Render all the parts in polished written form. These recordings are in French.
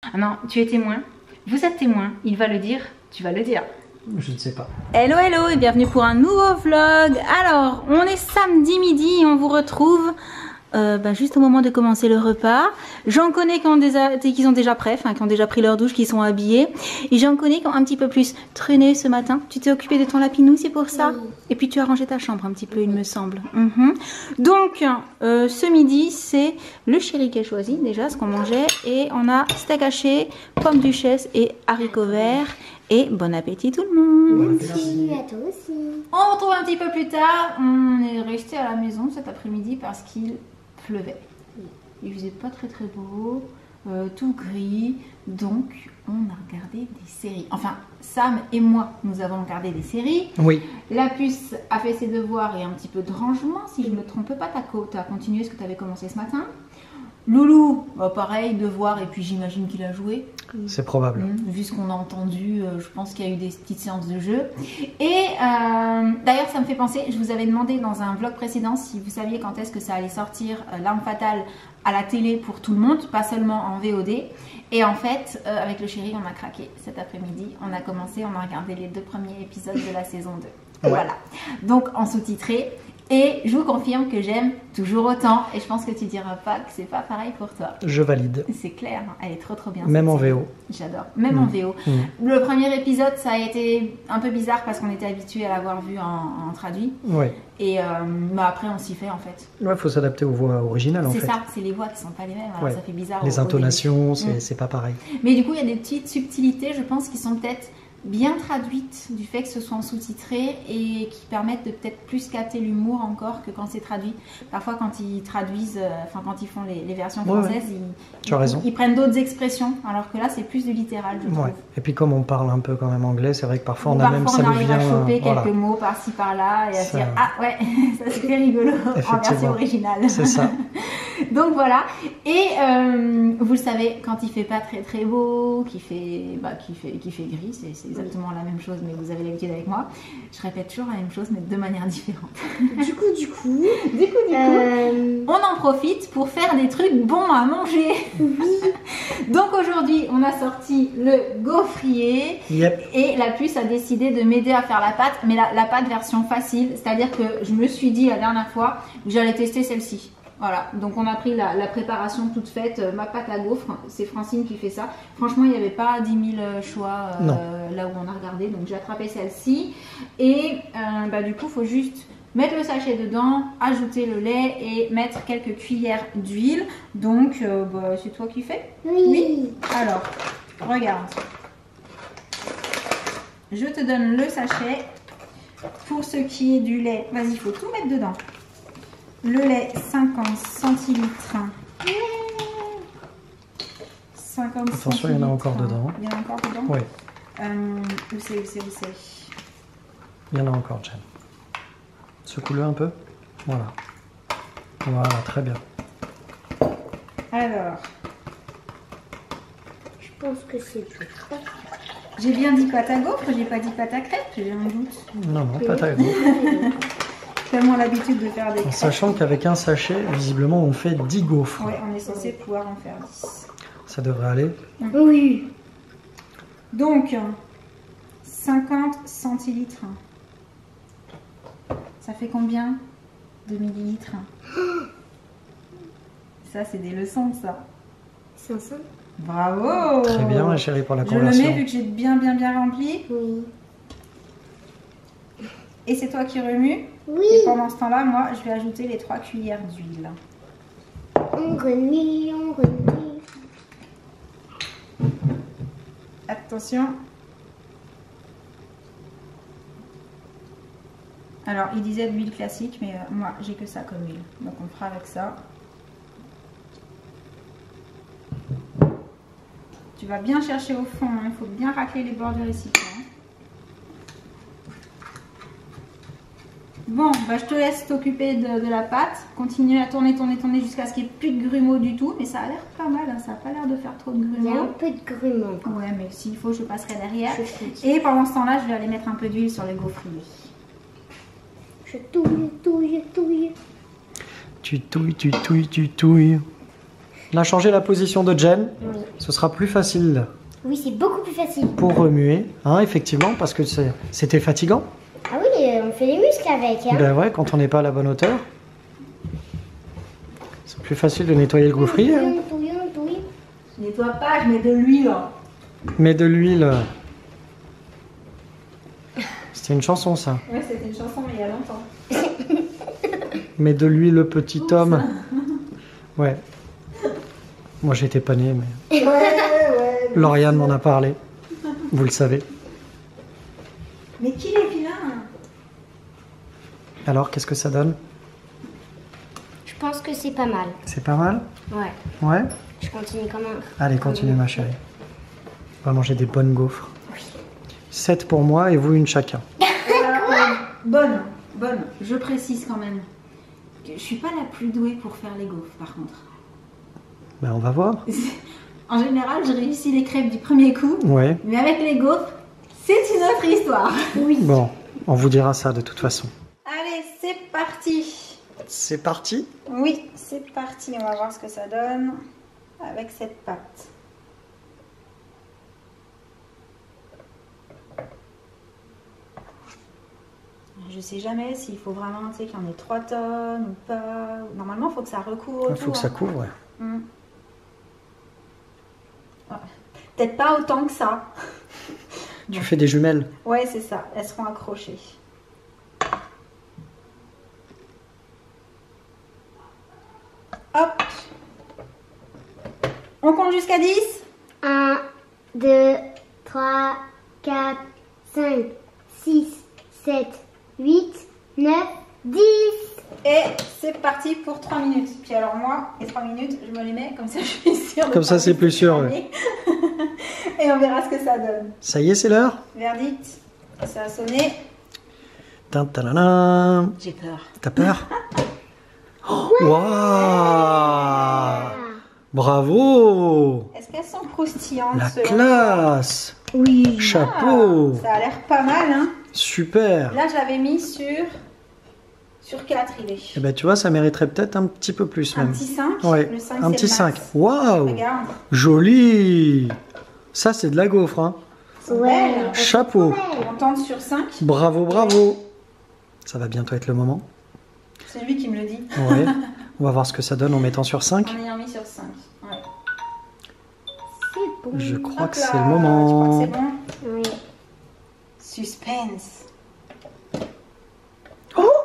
Ah non, tu es témoin. Vous êtes témoin. Il va le dire, tu vas le dire. Je ne sais pas. Hello, hello et bienvenue pour un nouveau vlog. Alors, on est samedi midi et on vous retrouve juste au moment de commencer le repas. J'en connais qui sont déjà prêts, enfin qui ont déjà pris leur douche, qui sont habillés. Et j'en connais qui ont un petit peu plus traîné ce matin. Tu t'es occupé de ton lapinou, c'est pour ça? Oui. Et puis tu as rangé ta chambre un petit peu, il me semble. Donc, ce midi, c'est le chéri qui a choisi déjà ce qu'on mangeait. Et on a steak haché, pommes duchesse et haricots verts. Et bon appétit tout le monde. Merci à toi aussi. On se retrouve un petit peu plus tard. On est resté à la maison cet après-midi parce qu'il pleuvait. Il faisait pas très très beau, tout gris. Donc on a regardé des séries. Enfin, Sam et moi, nous avons regardé des séries. Oui. La puce a fait ses devoirs et un petit peu de rangement. Si je ne me trompe pas, tu as continué ce que tu avais commencé ce matin. Loulou, pareil, devoir, et puis j'imagine qu'il a joué. C'est probable. Vu ce qu'on a entendu, je pense qu'il y a eu des petites séances de jeu. Et d'ailleurs, ça me fait penser, je vous avais demandé dans un vlog précédent si vous saviez quand est-ce que ça allait sortir, L'Arme Fatale, à la télé pour tout le monde, pas seulement en VOD. Et en fait, avec le chéri, on a craqué cet après-midi. On a commencé, on a regardé les 2 premiers épisodes de la saison 2. Ouais. Voilà. Donc en sous-titré. Et je vous confirme que j'aime toujours autant. Et je pense que tu diras pas que c'est pas pareil pour toi. Je valide. C'est clair, elle est trop bien. Même en VO. J'adore, même en VO. Le premier épisode, ça a été un peu bizarre parce qu'on était habitué à l'avoir vu en traduit. Oui. Et après, on s'y fait en fait. Ouais, il faut s'adapter aux voix originales en fait. C'est ça, c'est les voix qui sont pas les mêmes. Alors ça fait bizarre. Les intonations, c'est pas pareil. Mais du coup, il y a des petites subtilités, je pense, qui sont peut-être bien traduite du fait que ce soit en sous-titré et qui permettent de peut-être plus capter l'humour encore que quand c'est traduit. Parfois quand ils traduisent, quand ils font les versions françaises, ils prennent d'autres expressions, alors que là c'est plus du littéral, je trouve. Et puis comme on parle un peu quand même anglais, c'est vrai que parfois on arrive à choper voilà. quelques mots par-ci par-là et à se dire ah ouais, ça c'était rigolo en version originale. C'est ça. Donc voilà. Et vous le savez, quand il fait pas très très beau, qu'il fait gris, c'est exactement la même chose, mais vous avez l'habitude avec moi. Je répète toujours la même chose, mais de manière différente. Du coup, on en profite pour faire des trucs bons à manger. Oui. Donc aujourd'hui, on a sorti le gaufrier. Yep. Et la puce a décidé de m'aider à faire la pâte, mais la pâte version facile. C'est-à-dire que je me suis dit la dernière fois que j'allais tester celle-ci. Voilà, donc on a pris la préparation toute faite, ma pâte à gaufres, c'est Francine qui fait ça. Franchement, il n'y avait pas 10 000 choix là où on a regardé, donc j'ai attrapé celle-ci. Et du coup, il faut juste mettre le sachet dedans, ajouter le lait et mettre quelques cuillères d'huile. Donc, c'est toi qui fais? Oui. Alors, regarde. Je te donne le sachet. Pour ce qui est du lait, vas-y, il faut tout mettre dedans. Le lait, 50 centilitres. 50 Attention, il y en a encore dedans. Il y en a encore dedans? Oui. Où c'est? Il y en a encore, Jen. Secoue-le un peu. Voilà. Voilà, très bien. Alors. Je pense que c'est tout. J'ai bien dit pâte à gaufre, j'ai pas dit pâte à crêpes, j'ai un doute. Non, pâte à gaufre. Tellement l'habitude de faire des crêpes. Sachant qu'avec un sachet, visiblement, on fait 10 gaufres. Oui, on est censé pouvoir en faire 10. Ça devrait aller? Oui. Donc, 50 centilitres. Ça fait combien de millilitres? Ça, c'est des leçons, ça. 500. Bravo! Très bien, ma chérie, pour la conversion. Je le mets vu que j'ai bien rempli. Oui. Et c'est toi qui remue? Oui. Et pendant ce temps-là, moi, je vais ajouter les 3 cuillères d'huile. On remue. Attention. Alors, il disait de l'huile classique, mais moi, j'ai que ça comme huile. Donc, on fera avec ça. Tu vas bien chercher au fond, il faut bien racler les bords du récipient. Bon, je te laisse t'occuper de la pâte. Continue à tourner jusqu'à ce qu'il n'y ait plus de grumeaux du tout. Mais ça a l'air pas mal, hein. Ça n'a pas l'air de faire trop de grumeaux. Il y a un peu de grumeaux. Ouais, mais s'il faut, je passerai derrière. Et pendant ce temps-là, je vais aller mettre un peu d'huile sur le gaufrier. Je touille. Tu touilles. On a changé la position de Jen. Oui. Ce sera plus facile Oui, c'est beaucoup plus facile. pour remuer, hein, effectivement, parce que c'était fatigant. Ah oui, on fait les muscles avec. Hein. Ben ouais, quand on n'est pas à la bonne hauteur. C'est plus facile de nettoyer le gaufrier. Hein. Touillon. Je nettoie pas, je mets de l'huile. Mets de l'huile. C'était une chanson, ça. Ouais, c'était une chanson, mais il y a longtemps. Mets de l'huile, le petit homme. Ouais. Moi, j'étais pas né, mais Ouais. Lauriane m'en a parlé. Vous le savez. Mais qui est vilain? Alors, qu'est-ce que ça donne? Je pense que c'est pas mal. C'est pas mal? Ouais. Ouais? Je continue quand même. Allez, continue, ma chérie. On va manger des bonnes gaufres. 7 pour moi et vous, une chacun. Bonne. Je précise quand même. Je suis pas la plus douée pour faire les gaufres, par contre. Ben, on va voir. En général, je réussis les crêpes du premier coup, Ouais. mais avec les gaufres, c'est une autre histoire. Oui. Bon, on vous dira ça de toute façon. Allez, c'est parti. C'est parti? Oui, c'est parti. On va voir ce que ça donne avec cette pâte. Je sais jamais s'il faut vraiment, tu sais, qu'il y en ait 3 tonnes ou pas. Normalement, il faut que ça recouvre. Il faut que ça couvre, ouais. Ouais. Peut-être pas autant que ça. Tu fais des jumelles. Ouais, c'est ça. Elles seront accrochées. Hop. On compte jusqu'à 10. 1, 2, 3, 4, 5, 6, 7, 8, 9, 10. Et c'est parti pour 3 minutes. Puis alors moi, les 3 minutes, je me les mets comme ça, je suis sûre. Comme ça, c'est plus sûr. Ouais. Et on verra ce que ça donne. Ça y est, c'est l'heure? Verdict. Ça a sonné. Tintanana. J'ai peur. T'as peur? Oh, waouh! Bravo! Est-ce qu'elles sont croustillantes? La selon- classe! Oui. Chapeau! Ah, ça a l'air pas mal, hein. Super! Là, je l'avais mis sur 4, il est. Eh ben, tu vois, ça mériterait peut-être un petit peu plus Un même. petit 5. Ouais, Le 5, un c'est petit le 5. max. Waouh! Regarde. Joli! Ça, c'est de la gaufre, hein. Elles sont belles. Chapeau! On tente sur 5. Bravo, bravo! Ça va bientôt être le moment. C'est lui qui me le dit. Ouais. On va voir ce que ça donne en mettant sur 5. En ayant mis sur 5. Ouais. C'est bon. Je crois Hop que là, c'est le tu moment. crois que c'est bon? Oui. Suspense.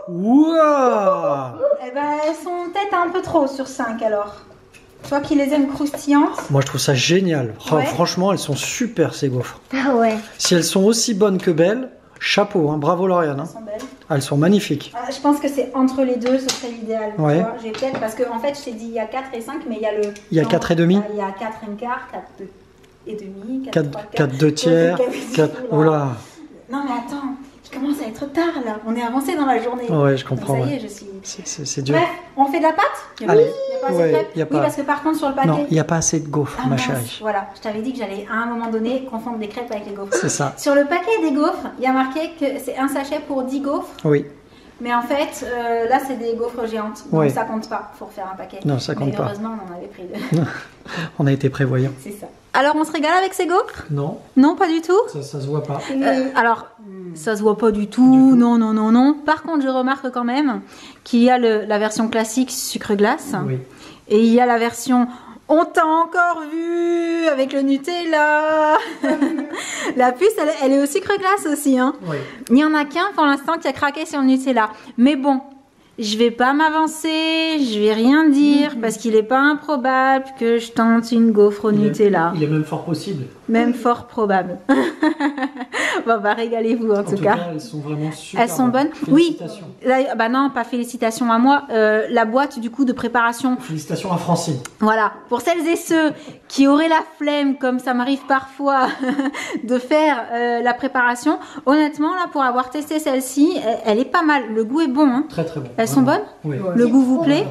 Wouah! Eh ben, elles sont peut-être un peu trop sur 5 alors. Toi qui les aimes croustillantes. Moi, je trouve ça génial. Oh, Ouais. franchement, elles sont super, ces gaufres. Ah ouais. Si elles sont aussi bonnes que belles, chapeau, hein. Bravo Lauriane. Hein. Elles sont belles. Elles sont magnifiques. Ah, je pense que c'est entre les deux, ce serait l'idéal. tu Ouais. vois. J'ai peut-être parce que en fait, je t'ai dit il y a 4 et 5, mais il y a le. Il y a 4 et demi. Il y a 4 et quart, 4 et demi, 4, 3 4 2 tiers, 4... Oula. Non mais attends, il commence à être tard là. On est avancé dans la journée. Ouais, je Donc, comprends. ça y ouais. est, je suis. C'est dur. Bref, on fait de la pâte? Allez. Il y a pas assez de Ouais, crêpes il y a Oui, pas- parce que par contre, sur le paquet. Non, il n'y a pas assez de gaufres, Ah, ma mince, chérie. voilà, je t'avais dit que j'allais à un moment donné confondre les crêpes avec les gaufres. C'est ça. Sur le paquet des gaufres, il y a marqué que c'est un sachet pour 10 gaufres. Oui. Mais en fait, là, c'est des gaufres géantes. Donc Ouais. ça compte pas pour faire un paquet. Non, ça compte Mais pas. heureusement, on en avait pris 2. On a été prévoyants. C'est ça. Alors, on se régale avec ces gaufres? Non, Non, pas du tout. ça se voit pas. Alors, ça se voit pas du tout. Non, non, non, non. Par contre, je remarque quand même qu'il y a la version classique sucre glace. Oui. Et il y a la version on t'a encore vu avec le Nutella. La puce, elle est au sucre glace aussi. Hein. Oui. Il n'y en a qu'un pour l'instant qui a craqué sur le Nutella. Mais bon, je vais pas m'avancer, je vais rien dire parce qu'il n'est pas improbable que je tente une gaufre au Nutella. Il est même fort possible. Même fort probable. Bon, bah régalez-vous en tout cas. elles sont vraiment super. Elles sont bonnes. Oui. Bah non, pas félicitations à moi. La boîte du coup de préparation. Félicitations à Francine. Voilà. Pour celles et ceux qui auraient la flemme, comme ça m'arrive parfois, de faire la préparation. Honnêtement, là, pour avoir testé celle-ci, elle est pas mal. Le goût est bon. Hein. Très très bon. Elles sont bonnes? Oui. Le goût vous plaît?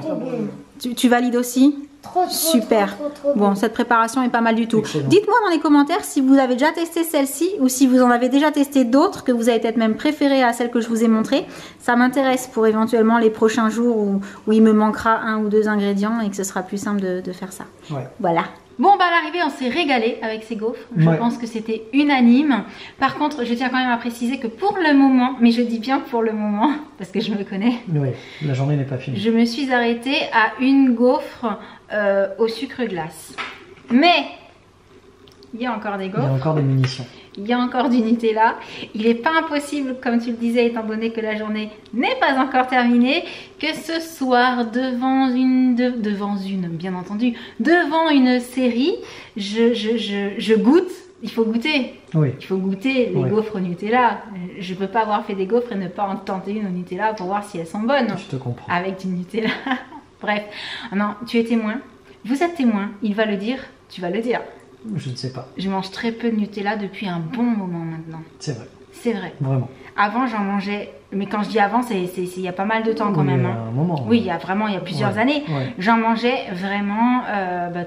Tu valides aussi? Trop, Super. trop Bon, cette préparation est pas mal du tout. Excellent. Dites-moi dans les commentaires si vous avez déjà testé celle-ci ou si vous en avez déjà testé d'autres que vous avez peut-être même préférées à celle que je vous ai montrée. Ça m'intéresse pour éventuellement les prochains jours où il me manquera 1 ou 2 ingrédients et que ce sera plus simple de faire ça. Ouais. Voilà. Bon, bah à l'arrivée, on s'est régalé avec ces gaufres. Je Ouais. pense que c'était unanime. Par contre, je tiens quand même à préciser que pour le moment, mais je dis bien pour le moment, parce que je me connais, Oui, la journée n'est pas finie. je me suis arrêtée à une gaufre au sucre glace. Mais il y a encore des Il y a gaufres, encore des munitions. il y a encore du Nutella. Il n'est pas impossible, comme tu le disais, étant donné que la journée n'est pas encore terminée, que ce soir, devant une, bien entendu, devant une série, je goûte. Il faut goûter. Oui, Il faut goûter les Ouais. gaufres au Nutella. Je peux pas avoir fait des gaufres et ne pas en tenter une au Nutella pour voir si elles sont bonnes. je te comprends. Avec du Nutella. Bref. Non, tu es témoin. Vous êtes témoin. Il va le dire. Tu vas le dire. Je ne sais pas. Je mange très peu de Nutella depuis un bon moment maintenant. C'est vrai, C'est vrai. vraiment. Avant, j'en mangeais. Mais quand je dis avant, c'est il y a pas mal de temps quand Oui, même. à hein. un moment. Oui, il y a plusieurs Ouais, années. ouais. J'en mangeais vraiment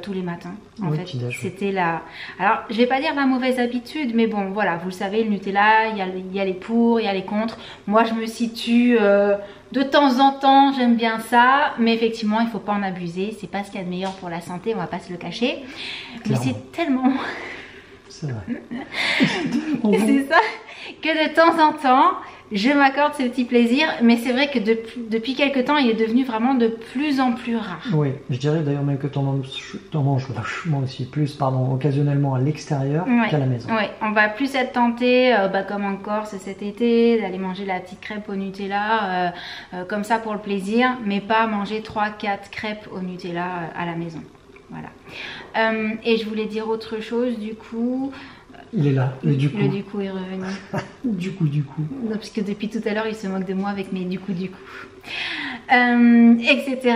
tous les matins. En Oui, fait, petit déj, ouais. c'était la. Alors, je vais pas dire la mauvaise habitude, mais bon, voilà, vous le savez, le Nutella, il y a les pour, il y a les contre. Moi, je me situe de temps en temps, j'aime bien ça, mais effectivement, il faut pas en abuser. C'est pas ce qu'il y a de meilleur pour la santé, on va pas se le cacher. Clairement. Mais c'est tellement. C'est vrai. C'est ça que de temps en temps, je m'accorde ce petit plaisir, mais c'est vrai que depuis quelques temps, il est devenu vraiment de plus en plus rare. Oui, je dirais d'ailleurs même que t'en manges vachement aussi plus, occasionnellement à l'extérieur Ouais. qu'à la maison. Ouais, on va plus être tenté, comme en Corse cet été, d'aller manger la petite crêpe au Nutella, comme ça pour le plaisir, mais pas manger 3-4 crêpes au Nutella à la maison. Voilà. Et je voulais dire autre chose, du coup. Il est là, le du coup. Le du coup est revenu. Du coup. Non, parce que depuis tout à l'heure, il se moque de moi avec mes du coup. Etc.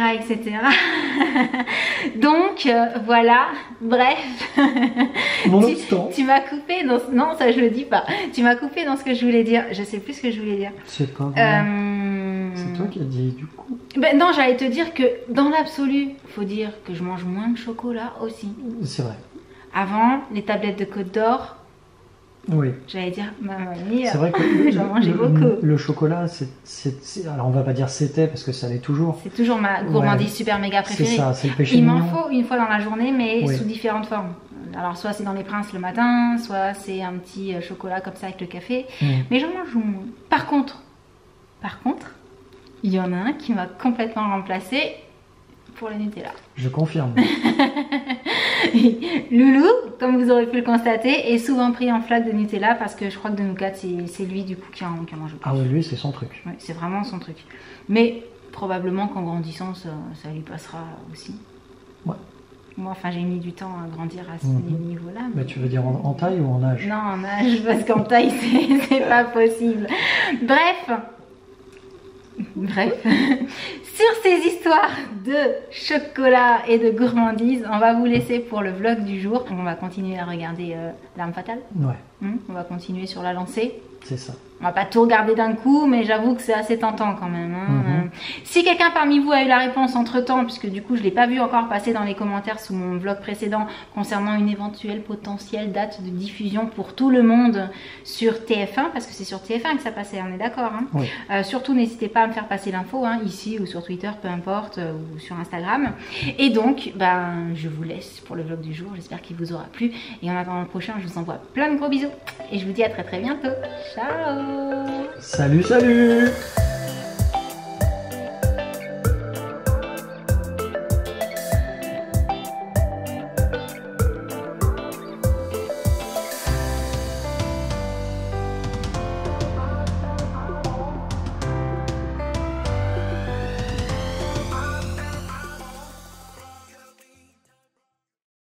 Donc, voilà. Bref. Nonobstant. Tu m'as coupé dans... Non, ça je le dis pas. Tu m'as coupé dans ce que je voulais dire. Je sais plus ce que je voulais dire. C'est pas vrai. C'est toi qui as dit du coup. Ben non, j'allais te dire que dans l'absolu, faut dire que je mange moins de chocolat aussi. C'est vrai. Avant, les tablettes de Côte d'Or, Oui. j'allais dire, mamie, C'est vrai que j'en mangeais beaucoup. le chocolat, alors on va pas dire c'était parce que ça l'est toujours. C'est toujours ma gourmandise super méga C'est préférée. ça, c'est le péché Il m'en mignon. faut une fois dans la journée, mais Oui. sous différentes formes. Alors soit c'est dans les Princes le matin, soit c'est un petit chocolat comme ça avec le café. Mais j'en mange moins. Par contre, il y en a un qui m'a complètement remplacé pour le Nutella. Je confirme. Loulou, comme vous aurez pu le constater, est souvent pris en flaque de Nutella parce que je crois que de Nougat, c'est lui du coup qui en mange le plus. Ah oui, lui, c'est son truc. Ouais, c'est vraiment son truc. Mais probablement qu'en grandissant, ça lui passera aussi. Ouais. Moi, enfin, j'ai mis du temps à grandir à ce niveau-là. Mais tu veux dire en taille ou en âge? Non, en âge, parce qu'en taille, c'est pas possible. Bref. Sur ces histoires de chocolat et de gourmandise, on va vous laisser pour le vlog du jour. On va continuer à regarder L'Arme Fatale. Ouais, On va continuer sur la lancée. c'est ça. On va pas tout regarder d'un coup, mais j'avoue que c'est assez tentant quand même. Si quelqu'un parmi vous a eu la réponse entre temps, puisque du coup je l'ai pas vu encore passer dans les commentaires sous mon vlog précédent concernant une éventuelle potentielle date de diffusion pour tout le monde sur TF1, parce que c'est sur TF1 que ça passait, on est d'accord. Oui. Surtout n'hésitez pas à me faire passer l'info, ici ou sur Twitter, peu importe, ou sur Instagram. Et donc, je vous laisse pour le vlog du jour. J'espère qu'il vous aura plu. Et en attendant le prochain, je vous envoie plein de gros bisous. Et je vous dis à très très bientôt. Ciao. Salut, salut!